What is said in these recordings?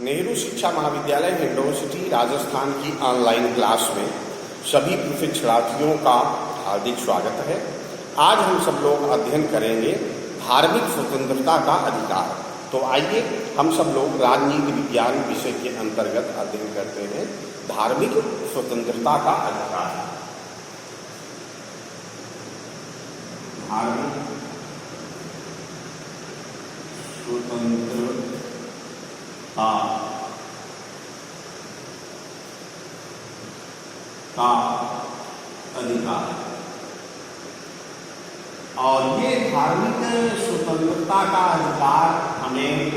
नेहरू शिक्षा महाविद्यालय हिंडौन सिटी राजस्थान की ऑनलाइन क्लास में सभी प्रशिक्षणार्थियों का हार्दिक स्वागत है। आज हम सब लोग अध्ययन करेंगे धार्मिक स्वतंत्रता का अधिकार। तो आइए हम सब लोग राजनीति विज्ञान विषय के अंतर्गत अध्ययन करते हैं धार्मिक स्वतंत्रता का अधिकार। धार्मिक स्वतंत्रता का अधिकार, और ये धार्मिक स्वतंत्रता का अधिकार हमें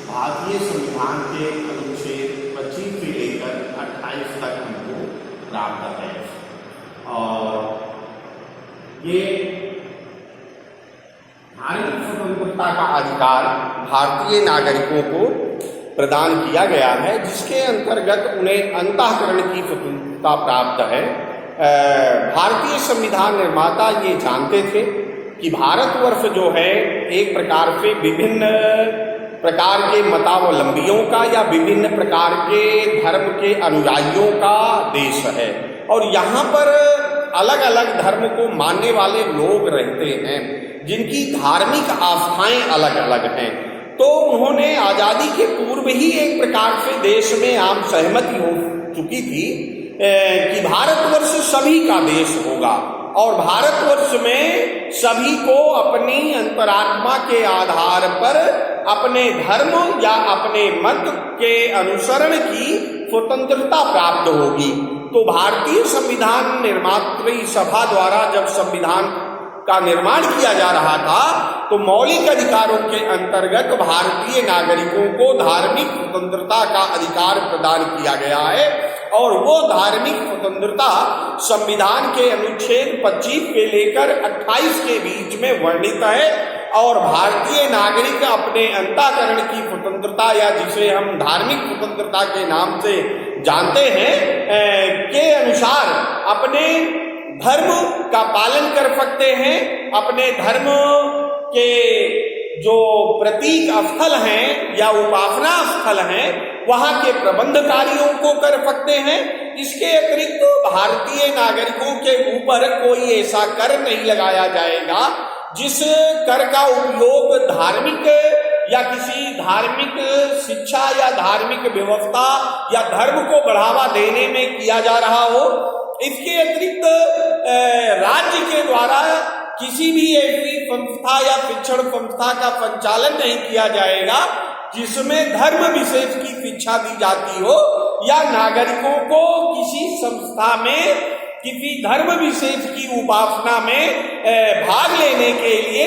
भारतीय संविधान के अनुच्छेद 25 से लेकर 28 तक हमको प्राप्त है। और ये धार्मिक स्वतंत्रता का अधिकार भारतीय नागरिकों को प्रदान किया गया है, जिसके अंतर्गत उन्हें अंतःकरण की स्वतंत्रता प्राप्त है। भारतीय संविधान निर्माता ये जानते थे कि भारतवर्ष जो है एक प्रकार से विभिन्न प्रकार के मतावलंबियों का या विभिन्न प्रकार के धर्म के अनुयायियों का देश है, और यहाँ पर अलग अलग धर्म को मानने वाले लोग रहते हैं जिनकी धार्मिक आस्थाएं अलग अलग हैं। तो उन्होंने आज़ादी के पूर्व ही एक प्रकार से देश में आम सहमति हो चुकी थी कि भारतवर्ष सभी का देश होगा, और भारतवर्ष में सभी को अपनी अंतरात्मा के आधार पर अपने धर्म या अपने मत के अनुसरण की स्वतंत्रता प्राप्त होगी। तो भारतीय संविधान निर्मात्री सभा द्वारा जब संविधान का निर्माण किया जा रहा था तो मौलिक अधिकारों के अंतर्गत भारतीय नागरिकों को धार्मिक स्वतंत्रता का अधिकार प्रदान किया गया है, और वो धार्मिक स्वतंत्रता संविधान के अनुच्छेद 25 से लेकर 28 के बीच में वर्णित है। और भारतीय नागरिक अपने अंतःकरण की स्वतंत्रता या जिसे हम धार्मिक स्वतंत्रता के नाम से जानते हैं के अनुसार अपने धर्म का पालन कर सकते हैं, अपने धर्म के जो प्रतीक स्थल हैं या उपासना स्थल हैं वहां के प्रबंध कार्यों को कर सकते हैं। इसके अतिरिक्त भारतीय नागरिकों के ऊपर कोई ऐसा कर नहीं लगाया जाएगा जिस कर का उपयोग धार्मिक या किसी धार्मिक शिक्षा या धार्मिक व्यवस्था या धर्म को बढ़ावा देने में किया जा रहा हो। इसके अतिरिक्त राज्य के द्वारा किसी भी ऐसी संस्था या शिक्षण संस्था का संचालन नहीं किया जाएगा जिसमें धर्म विशेष की शिक्षा दी जाती हो, या नागरिकों को किसी संस्था में किसी धर्म विशेष की उपासना में भाग लेने के लिए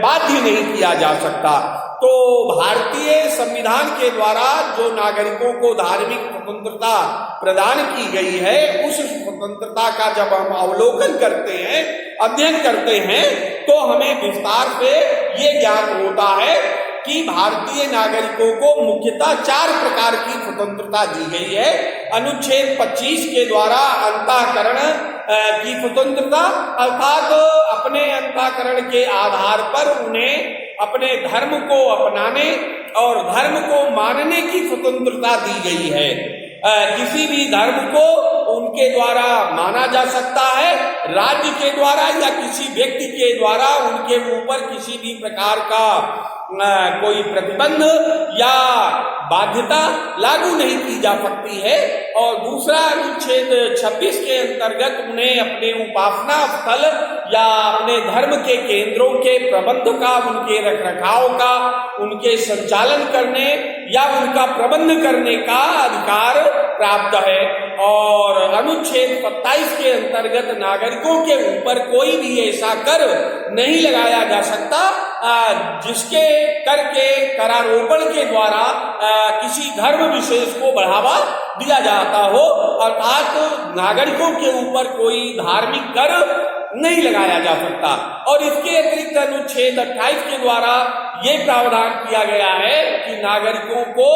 बाध्य नहीं किया जा सकता। तो भारतीय संविधान के द्वारा जो नागरिकों को धार्मिक स्वतंत्रता प्रदान की गई है, उस स्वतंत्रता का जब हम अवलोकन करते हैं, अध्ययन करते हैं, तो हमें विस्तार से ये ज्ञात होता है कि भारतीय नागरिकों को मुख्यतः 4 प्रकार की स्वतंत्रता दी गई है। अनुच्छेद 25 के द्वारा अंतःकरण की स्वतंत्रता, अर्थात अपने अंतःकरण के आधार पर उन्हें अपने धर्म को अपनाने और धर्म को मानने की स्वतंत्रता दी गई है। किसी भी धर्म को उनके द्वारा माना जा सकता है, राज्य के द्वारा या किसी व्यक्ति के द्वारा उनके ऊपर किसी भी प्रकार का कोई प्रतिबंध या बाध्यता लागू नहीं की जा सकती है। और दूसरा अनुच्छेद 26 के अंतर्गत उन्हें अपने उपासना स्थल या अपने धर्म के केंद्रों के प्रबंध का, उनके रखरखाव का, उनके संचालन करने या उनका प्रबंध करने का अधिकार प्राप्त है। और अनुच्छेद 27 के अंतर्गत नागरिकों के ऊपर कोई भी ऐसा कर नहीं लगाया जा सकता जिसके कर के करारोपण के द्वारा किसी धर्म विशेष को बढ़ावा दिया जाता हो, अर्थात नागरिकों के ऊपर कोई धार्मिक कर नहीं लगाया जा सकता। और इसके अतिरिक्त अनुच्छेद 28 के द्वारा ये प्रावधान किया गया है कि नागरिकों को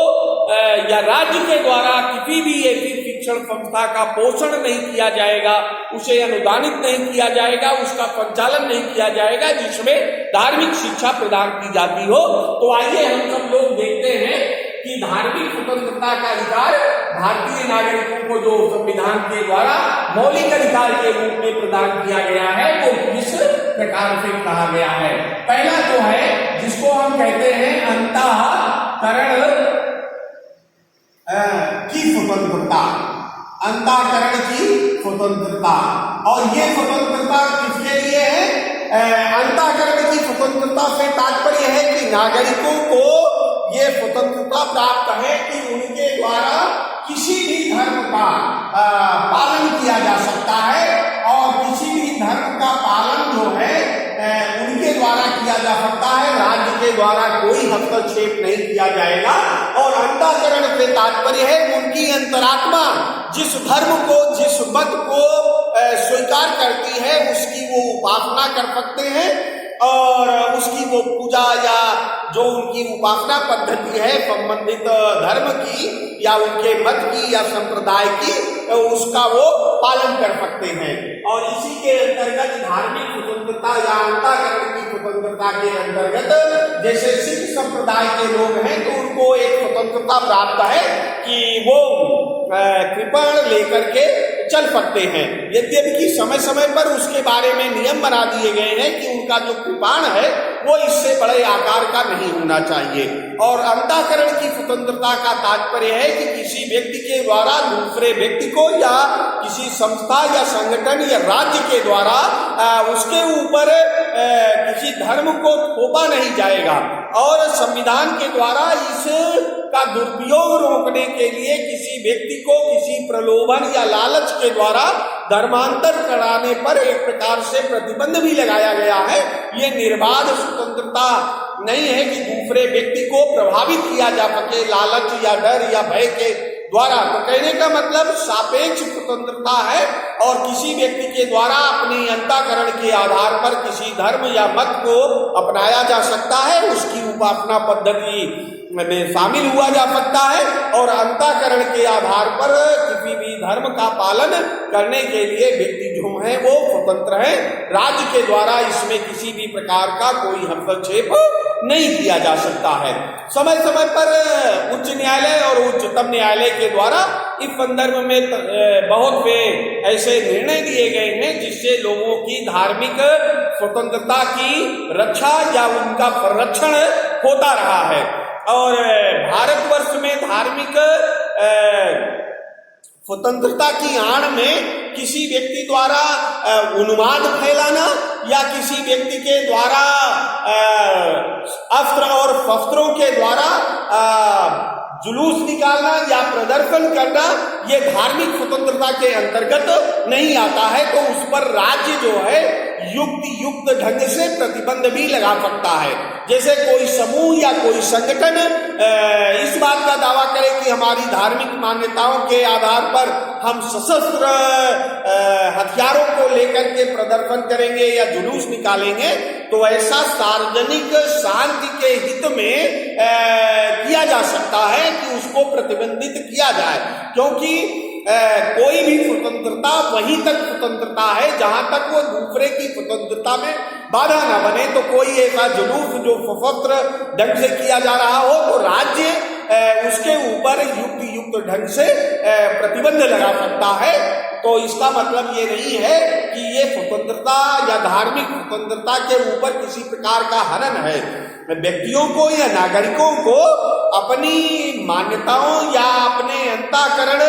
या राज्य के द्वारा किसी भी ऐसी शिक्षण संस्था का पोषण नहीं किया जाएगा, उसे अनुदानित नहीं किया जाएगा, उसका संचालन नहीं किया जाएगा जिसमें धार्मिक शिक्षा प्रदान की जाती हो। तो आइए हम सब लोग देखते हैं कि धार्मिक स्वतंत्रता का अधिकार भारतीय नागरिकों को जो संविधान के द्वारा मौलिक अधिकार के रूप में प्रदान किया गया है वो किस प्रकार से कहा गया है। पहला जो है जिसको हम कहते हैं अंतःकरण की स्वतंत्रता, अंतःकरण की स्वतंत्रता। और ये स्वतंत्रता किसके लिए है? अंतःकरण की स्वतंत्रता से तात्पर्य है कि नागरिकों को ये स्वतंत्रता प्राप्त है कि उनके द्वारा किसी भी धर्म का पालन किया जा सकता है और किसी भी धर्म का पालन जो है उनके द्वारा किया जा सकता है, राज्य के द्वारा कोई हस्तक्षेप नहीं किया जाएगा। और अंतःकरण से तात्पर्य है उनकी अंतरात्मा जिस धर्म को, जिस मत को स्वीकार करती है उसकी वो उपासना कर सकते हैं और उसकी वो पूजा या जो उनकी उपासना पद्धति है संबंधित धर्म की या उनके मत की या संप्रदाय की, उसका वो पालन कर सकते हैं। और इसी के अंतर्गत धार्मिक स्वतंत्रता या अंतःकरण की स्वतंत्रता के अंतर्गत जैसे सिख संप्रदाय के लोग हैं तो उनको एक स्वतंत्रता प्राप्त है कि वो कृपण लेकर के चल सकते हैं, यद्यपि कि समय समय पर उसके बारे में नियम बना दिए गए हैं कि उनका जो कृपाण है वो इससे बड़े आकार का नहीं होना चाहिए। और अंतःकरण की स्वतंत्रता का तात्पर्य है कि किसी व्यक्ति के द्वारा दूसरे व्यक्ति को या किसी संस्था या संगठन या राज्य के द्वारा उसके ऊपर किसी धर्म को थोपा नहीं जाएगा और संविधान के द्वारा इसका दुरुपयोग रोकने के लिए किसी व्यक्ति को किसी प्रलोभन या लालच के द्वारा धर्मांतर कराने पर एक प्रकार से प्रतिबंध भी लगाया गया है। ये निर्बाध स्वतंत्रता नहीं है कि दूसरे व्यक्ति को प्रभावित किया जा सके लालच या डर या भय के द्वारा। तो कहने का मतलब सापेक्ष स्वतंत्रता है और किसी व्यक्ति के द्वारा अपनी अंतःकरण के आधार पर किसी धर्म या मत को अपनाया जा सकता है, उसकी उपासना पद्धति में शामिल हुआ जा सकता है और अंतःकरण के आधार पर किसी भी धर्म का पालन करने के लिए व्यक्ति जो है वो स्वतंत्र है। राज्य के द्वारा इसमें किसी भी प्रकार का कोई हस्तक्षेप नहीं किया जा सकता है। समय समय पर उच्च न्यायालय और उच्चतम न्यायालय के द्वारा इस संदर्भ में बहुत से ऐसे निर्णय दिए गए हैं जिससे लोगों की धार्मिक स्वतंत्रता की रक्षा या उनका संरक्षण होता रहा है। और भारतवर्ष में धार्मिक स्वतंत्रता की आड़ में किसी व्यक्ति द्वारा उन्माद फैलाना या किसी व्यक्ति के द्वारा अस्त्र और शस्त्रों के द्वारा जुलूस निकालना या प्रदर्शन करना ये धार्मिक स्वतंत्रता के अंतर्गत नहीं आता है। तो उस पर राज्य जो है युक्त ढंग से प्रतिबंध भी लगा सकता है। जैसे कोई समूह या कोई संगठन इस बात का दावा करे कि हमारी धार्मिक मान्यताओं के आधार पर हम सशस्त्र हथियारों को लेकर के प्रदर्शन करेंगे या जुलूस निकालेंगे, तो ऐसा सार्वजनिक शांति के हित में किया जा सकता है कि उसको प्रतिबंधित किया जाए, क्योंकि कोई भी स्वतंत्रता वहीं तक स्वतंत्रता है जहां तक वो दूसरे की स्वतंत्रता में बाधा न बने। तो कोई ऐसा जुलूस जो सशस्त्र ढंग से किया जा रहा हो तो राज्य उसके ऊपर युक्त ढंग से प्रतिबंध लगा सकता है। तो इसका मतलब ये नहीं है कि ये स्वतंत्रता या धार्मिक स्वतंत्रता के ऊपर किसी प्रकार का हनन है। व्यक्तियों को या नागरिकों को अपनी मान्यताओं या अपने अंतःकरण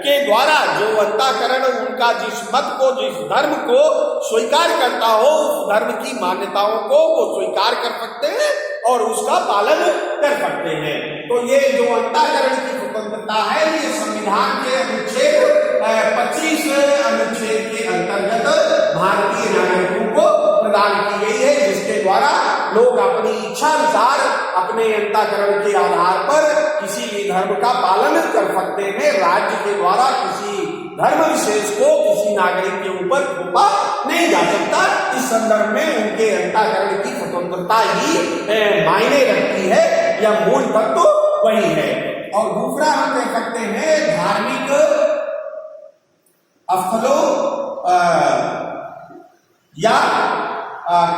के द्वारा, जो अंतःकरण उनका जिस मत को, जिस धर्म को स्वीकार करता हो, उस धर्म की मान्यताओं को वो स्वीकार कर सकते हैं और उसका पालन कर सकते हैं। तो ये जो अंतःकरण की स्वतंत्रता है ये संविधान के अनुच्छेद 25 अनुच्छेद के अंतर्गत भारतीय नागरिकों को प्रदान की गई है, जिसके द्वारा लोग अपनी इच्छा अनुसार अपने अंतःकरण के आधार पर किसी भी धर्म का पालन कर सकते हैं। राज्य के द्वारा किसी धर्म विशेष को किसी नागरिक के ऊपर थोपा नहीं जा सकता। इस संदर्भ में उनके अंतःकरण की स्वतंत्रता ही मायने रखती है या मूल तत्व वही है। और दूसरा हम कह सकते हैं धार्मिक स्थलों या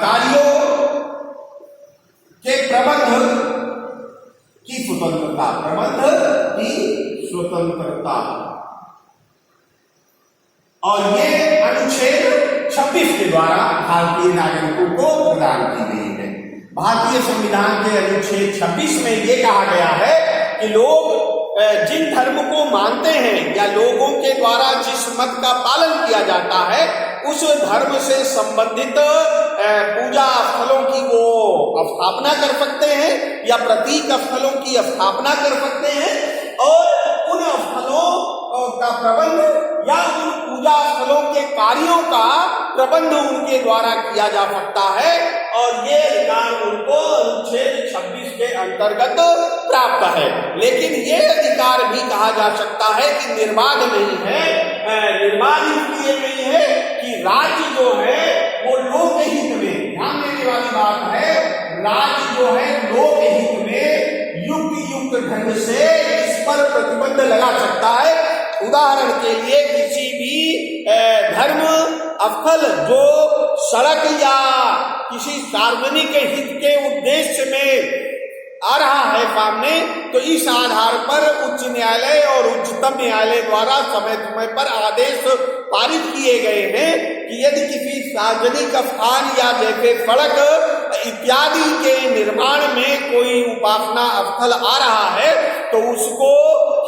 कार्यों के प्रबंध की स्वतंत्रता, प्रबंध की स्वतंत्रता। और ये अनुच्छेद 26 के द्वारा भारतीय नागरिकों को प्रदान की गई है। भारतीय संविधान के अनुच्छेद 26 में ये कहा गया है कि लोग जिन धर्म को मानते हैं या लोगों के द्वारा जिस मत का पालन किया जाता है उस धर्म से संबंधित पूजा स्थलों की वो स्थापना कर सकते हैं या प्रतीक स्थलों की स्थापना कर सकते हैं और उन स्थलों का प्रबंध या उन पूजा स्थलों के कार्यों का प्रबंध उनके द्वारा किया जा सकता है और ये अधिकार उनको अनुच्छेद 26 के अंतर्गत प्राप्त है। लेकिन ये अधिकार भी कहा जा सकता है कि निर्बाध नहीं है। निर्बाध इसलिए नहीं है कि राज्य जो है वो लोकहित में, ध्यान देने वाली बात है, राज्य जो है लोकहित में युक्त ढंग से इस पर प्रतिबंध लगा सकता है। उदाहरण के लिए किसी भी धर्म स्थल जो सड़क या किसी सार्वजनिक हित के उद्देश्य में आ रहा है सामने, तो इस आधार पर उच्च न्यायालय और उच्चतम न्यायालय द्वारा समय समय पर आदेश पारित किए गए हैं कि यदि किसी सार्वजनिक स्थान या जैसे सड़क इत्यादि के निर्माण में कोई उपासना स्थल आ रहा है तो उसको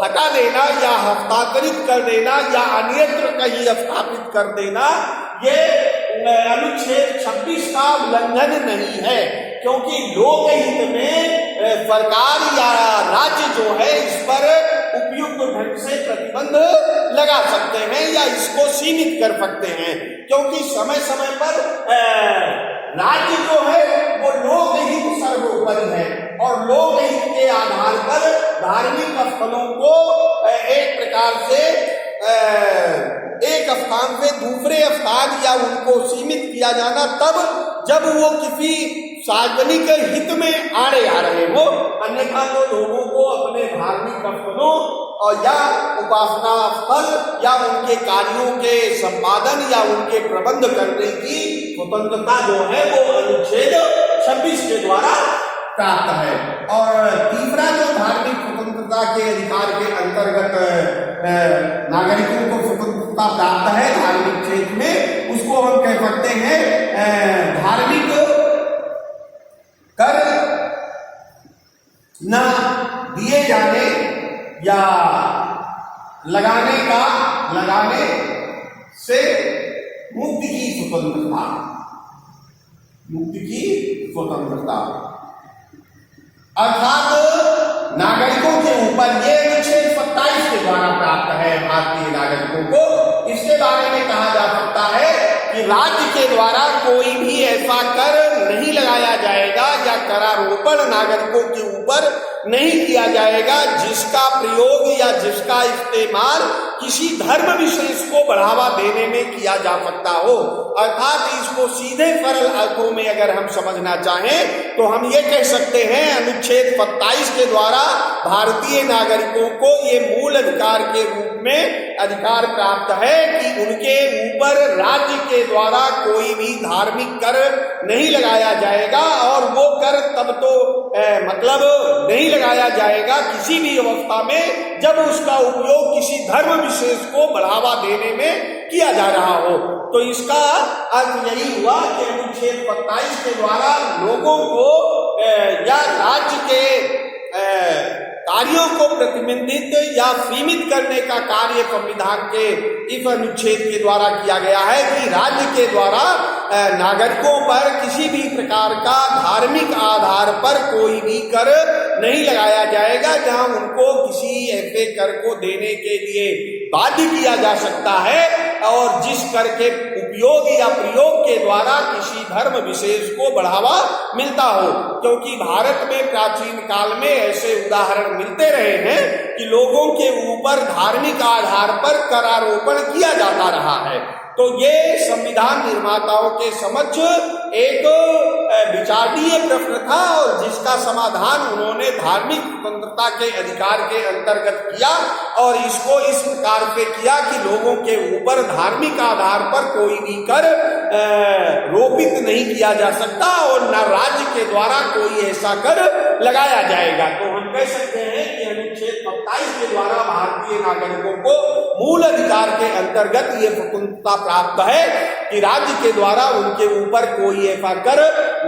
हटा देना या हस्तांतरित कर देना या अन्यत्र कहीं स्थापित कर देना, ये अनुच्छेद 26 का उल्लंघन नहीं है, क्योंकि लोकहित में सरकार या राज्य जो है इस पर उपयुक्त ढंग से प्रतिबंध लगा सकते हैं या इसको सीमित कर सकते हैं, क्योंकि समय समय पर राज्य जो है वो लोकहित सर्वोपरि है और लोकहित के आधार पर धार्मिक स्थलों को एक प्रकार से एक स्थान से दूसरे स्थान या उनको सीमित किया जाना तब जब वो किसी सार्वजनिक हित में आड़े आ रहे हो, अन्यथा तो लोगों को अपने धार्मिक स्थलों और या उपासना स्थल या उनके कार्यों के संपादन या उनके प्रबंध करने की स्वतंत्रता जो है वो अनुच्छेद 26 के द्वारा प्राप्त है। और तीसरा जो धार्मिक स्वतंत्रता के अधिकार के अंतर्गत नागरिकों को स्वतंत्रता प्राप्त है धार्मिक क्षेत्र में, उसको हम कह सकते हैं धार्मिक कर न दिए जाने या लगाने से मुक्ति की स्वतंत्रता, मुक्ति की स्वतंत्रता अर्थात नागरिकों के ऊपर ये अनुच्छेद 27 के द्वारा प्राप्त है भारतीय नागरिकों को। इसके बारे में कहा जा सकता है कि राज्य के द्वारा कोई भी ऐसा कर नहीं लगाया जाएगा या करारोपण नागरिकों के ऊपर नहीं किया जाएगा जिसका प्रयोग या जिसका इस्तेमाल किसी धर्म विशेष को बढ़ावा देने में किया जा सकता हो। अर्थात इसको सीधे सरल अर्थों में अगर हम समझना चाहें तो हम ये कह सकते हैं अनुच्छेद 27 के द्वारा भारतीय नागरिकों को ये मूल अधिकार के रूप में अधिकार प्राप्त है कि उनके ऊपर राज्य के द्वारा कोई भी धार्मिक कर नहीं लगाया जाएगा और वो कर तब तो मतलब नहीं लगाया जाएगा किसी भी अवस्था में जब उसका उपयोग किसी धर्म विशेष को बढ़ावा देने में किया जा रहा हो। तो इसका अर्थ यही हुआ कि अनुच्छेद 27 के द्वारा लोगों को या राज्य के कार्यों को प्रतिबंधित या सीमित करने का कार्य संविधान के इस अनुच्छेद के द्वारा किया गया है कि राज्य के द्वारा नागरिकों पर किसी भी प्रकार का धार्मिक आधार पर कोई भी कर नहीं लगाया जाएगा जहां उनको किसी ऐसे कर को देने के लिए बाध्य किया जा सकता है और जिस कर के उपयोग या प्रयोग के द्वारा किसी धर्म विशेष को बढ़ावा मिलता हो। क्योंकि भारत में प्राचीन काल में ऐसे उदाहरण मिलते रहे हैं कि लोगों के ऊपर धार्मिक आधार पर करारोपण किया जाता रहा है। तो ये संविधान निर्माताओं के समक्ष एक विचारणीय प्रश्न था और जिसका समाधान उन्होंने धार्मिक स्वतंत्रता के अधिकार के अंतर्गत किया और इसको इस प्रकार से किया कि लोगों के ऊपर धार्मिक आधार पर कोई भी कर रोपित नहीं किया जा सकता और न राज्य के द्वारा कोई ऐसा कर लगाया जाएगा। तो हम कह सकते हैं कि अनुच्छेद 27 के द्वारा भारतीय नागरिकों को मूल अधिकार के अंतर्गत ये स्वतंत्रता प्राप्त है कि राज्य के द्वारा उनके ऊपर कोई ऐसा कर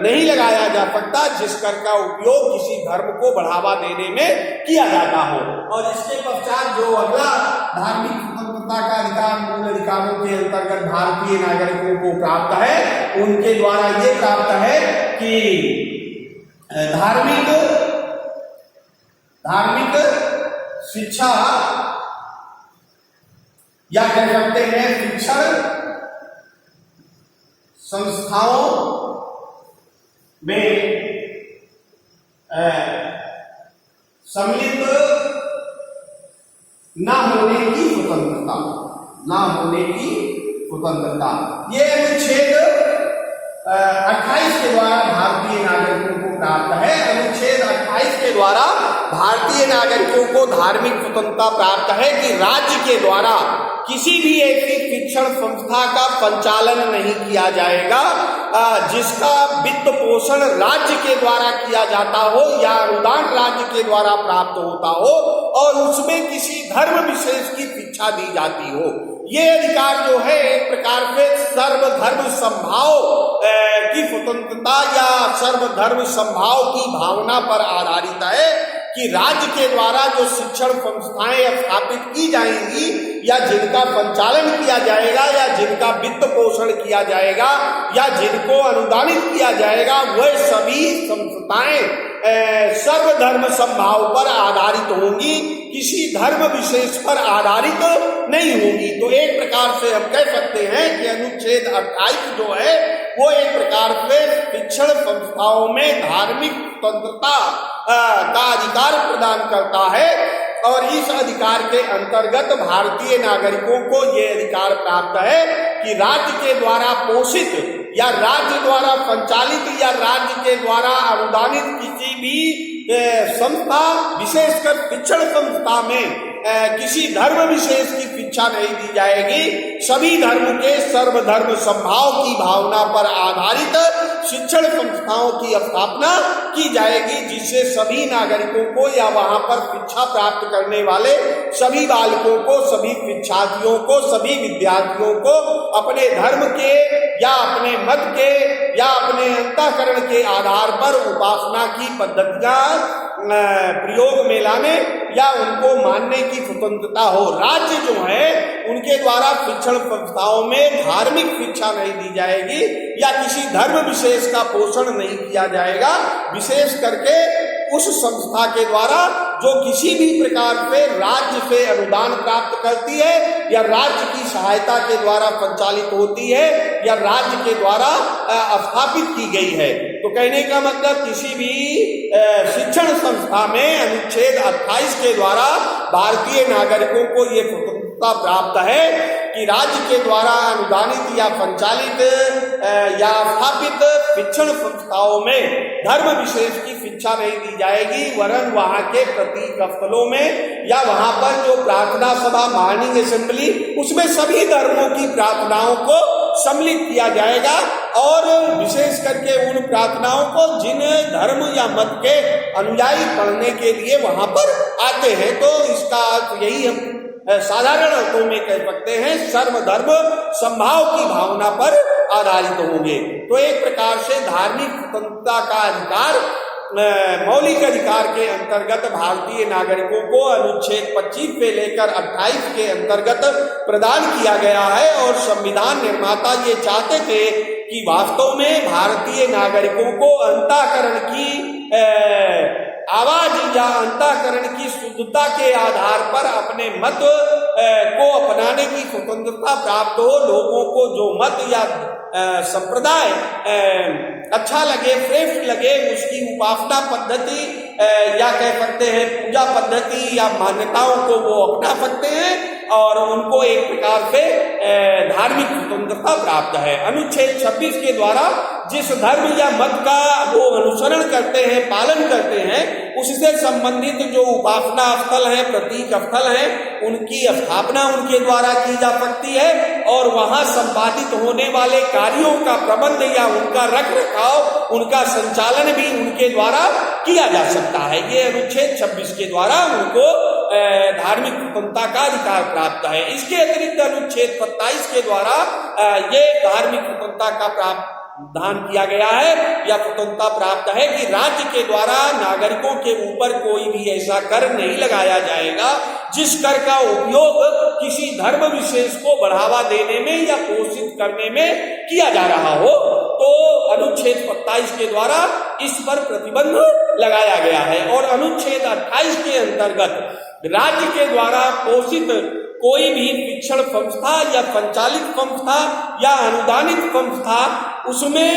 नहीं लगाया जा सकता जिस कर का उपयोग किसी धर्म को बढ़ावा देने में किया जाता हो। और इसके पश्चात जो अगला धार्मिक स्वतंत्रता का अधिकार मूल अधिकारों के अंतर्गत भारतीय नागरिकों को प्राप्त है, उनके द्वारा ये प्राप्त है कि धार्मिक शिक्षा या कह सकते हैं शिक्षण संस्थाओं में सम्मिलित न होने की स्वतंत्रता, ये अनुच्छेद 28 के द्वारा भारतीय नागरिकों को प्राप्त है। अनुच्छेद 28 के द्वारा भारतीय नागरिकों को धार्मिक स्वतंत्रता प्राप्त है कि राज्य के द्वारा किसी भी ऐसी शिक्षण संस्था का संचालन नहीं किया जाएगा जिसका वित्त पोषण राज्य के द्वारा किया जाता हो या अनुदान राज्य के द्वारा प्राप्त होता हो और उसमें किसी धर्म विशेष की शिक्षा दी जाती हो। ये अधिकार जो है एक प्रकार से सर्वधर्म समभाव की स्वतंत्रता या सर्वधर्म समभाव की भावना पर आधारित है कि राज्य के द्वारा जो शिक्षण संस्थाएं स्थापित की जाएंगी या जिनका संचालन किया जाएगा या जिनका वित्त पोषण किया जाएगा या जिनको अनुदानित किया जाएगा वह सभी संस्थाएं सर्वधर्म समभाव पर आधारित होंगी, किसी धर्म विशेष पर आधारित नहीं होंगी। तो एक प्रकार से हम कह सकते हैं कि अनुच्छेद 28 जो है वो एक प्रकार से शिक्षण संस्थाओं में धार्मिक स्वतंत्रता का अधिकार प्रदान करता है और इस अधिकार के अंतर्गत भारतीय नागरिकों को ये अधिकार प्राप्त है कि राज्य के द्वारा पोषित या राज्य द्वारा संचालित या राज्य के द्वारा अनुदानित किसी भी संस्था, विशेषकर शिक्षण संस्था में किसी धर्म विशेष की शिक्षा नहीं दी जाएगी। सभी धर्म के सर्वधर्म समभाव की भावना पर आधारित शिक्षण संस्थाओं की स्थापना की जाएगी जिससे सभी नागरिकों को या वहां पर शिक्षा प्राप्त करने वाले सभी बालकों को, सभी शिक्षार्थियों को, सभी विद्यार्थियों को अपने धर्म के या अपने मत के या अपने अंतःकरण के आधार पर उपासना की पद्धतियां प्रयोग में लाने या उनको मानने की स्वतंत्रता हो। राज्य जो है उनके द्वारा शिक्षण संस्थाओं में धार्मिक शिक्षा नहीं दी जाएगी या किसी धर्म विशेष का पोषण नहीं किया जाएगा, विशेष करके उस संस्था के द्वारा जो किसी भी प्रकार से राज्य से अनुदान प्राप्त करती है या राज्य की सहायता के द्वारा संचालित होती है या राज्य के द्वारा स्थापित की गई है। तो कहने का मतलब किसी भी शिक्षण संस्था में अनुच्छेद 28 के द्वारा भारतीय नागरिकों को ये स्वतंत्रता प्राप्त है कि राज्य के द्वारा अनुदानित या संचालित या स्थापित शिक्षण संस्थाओं में धर्म विशेष की शिक्षा नहीं दी जाएगी, वरन वहां के प्रतीक स्थलों में या वहां पर जो प्रार्थना सभा, मॉर्निंग असेंबली, उसमें सभी धर्मों की प्रार्थनाओं को सम्मिलित किया जाएगा और विशेष करके उन प्रार्थनाओं को जिन धर्म या मत के अनुयायी पढ़ने के लिए वहां पर आते हैं। तो इसका अर्थ यही हम साधारण अर्थों में कह सकते हैं, सर्वधर्म समभाव की भावना पर आधारित होंगे। तो एक प्रकार से धार्मिक स्वतंत्रता का अधिकार मौलिक अधिकार के अंतर्गत भारतीय नागरिकों को अनुच्छेद 25 से लेकर 28 के अंतर्गत प्रदान किया गया है और संविधान निर्माता ये चाहते थे कि वास्तव में भारतीय नागरिकों को अंतःकरण की आवाज या अंतःकरण की शुद्धता के आधार पर अपने मत को अपनाने की स्वतंत्रता प्राप्त हो। लोगों को जो मत या संप्रदाय अच्छा लगे, श्रेष्ठ लगे, उसकी उपासना पद्धति या कह सकते हैं पूजा पद्धति या मान्यताओं को वो अपना सकते हैं और उनको एक प्रकार से धार्मिक स्वतंत्रता प्राप्त है। अनुच्छेद 26 के द्वारा जिस धर्म या मत का वो अनुसरण करते हैं, पालन करते हैं, उससे संबंधित जो उपासना स्थल है, प्रतीक स्थल है, उनकी स्थापना उनके द्वारा की जा सकती है और वहां संपादित होने वाले कार्यों का प्रबंध या उनका रख रखाव, उनका संचालन भी उनके द्वारा किया जा सकता है। ये अनुच्छेद 26 के द्वारा उनको धार्मिक स्वतंत्रता का अधिकार प्राप्त है। इसके अतिरिक्त अनुच्छेद 27 के द्वारा ये धार्मिक स्वतंत्रता का प्रावधान किया गया है या स्वतंत्रता प्राप्त है कि राज्य के द्वारा नागरिकों के ऊपर कोई भी ऐसा कर नहीं लगाया जाएगा जिस कर का उपयोग किसी धर्म विशेष को बढ़ावा देने में या पोषित करने में किया जा रहा हो। तो अनुच्छेद 27 के द्वारा इस पर प्रतिबंध लगाया गया है। और अनुच्छेद 28 के अंतर्गत राज्य के द्वारा पोषित कोई भी शिक्षण संस्था या संचालित संस्था या अनुदानित संस्था, उसमें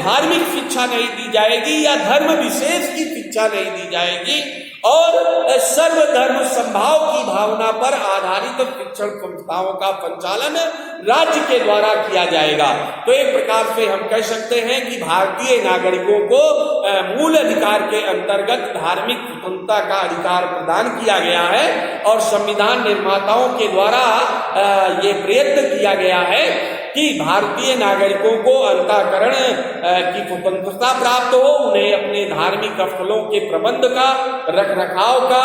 धार्मिक शिक्षा नहीं दी जाएगी या धर्म विशेष की शिक्षा नहीं दी जाएगी और सर्वधर्म समभाव की भावना पर आधारित शिक्षण संस्थाओं का संचालन राज्य के द्वारा किया जाएगा। तो एक प्रकार से हम कह सकते हैं कि भारतीय नागरिकों को मूल अधिकार के अंतर्गत धार्मिक स्वतंत्रता का अधिकार प्रदान किया गया है और संविधान निर्माताओं के द्वारा ये प्रयत्न किया गया है कि भारतीय नागरिकों को अंतःकरण की स्वतंत्रता प्राप्त हो, उन्हें अपने धार्मिक स्थलों के प्रबंध का, रख रखाव का,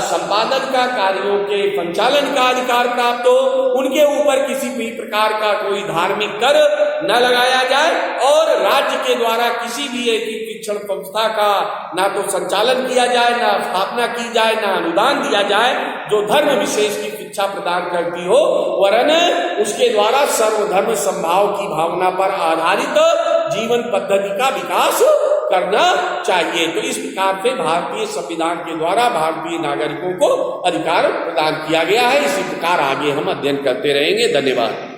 संपादन का, कार्यों के संचालन का अधिकार प्राप्त हो, उनके ऊपर किसी भी प्रकार का कोई धार्मिक कर न लगाया जाए और राज्य के द्वारा किसी भी ऐसी शिक्षण संस्था का ना तो संचालन किया जाए, ना स्थापना की जाए, ना अनुदान दिया जाए जो धर्म विशेष की शिक्षा प्रदान करती हो, वरन उसके द्वारा सर्वधर्म समभाव की भावना पर आधारित जीवन पद्धति का विकास करना चाहिए। तो इस प्रकार से भारतीय संविधान के द्वारा भारतीय नागरिकों को अधिकार प्रदान किया गया है। इसी प्रकार आगे हम अध्ययन करते रहेंगे। धन्यवाद।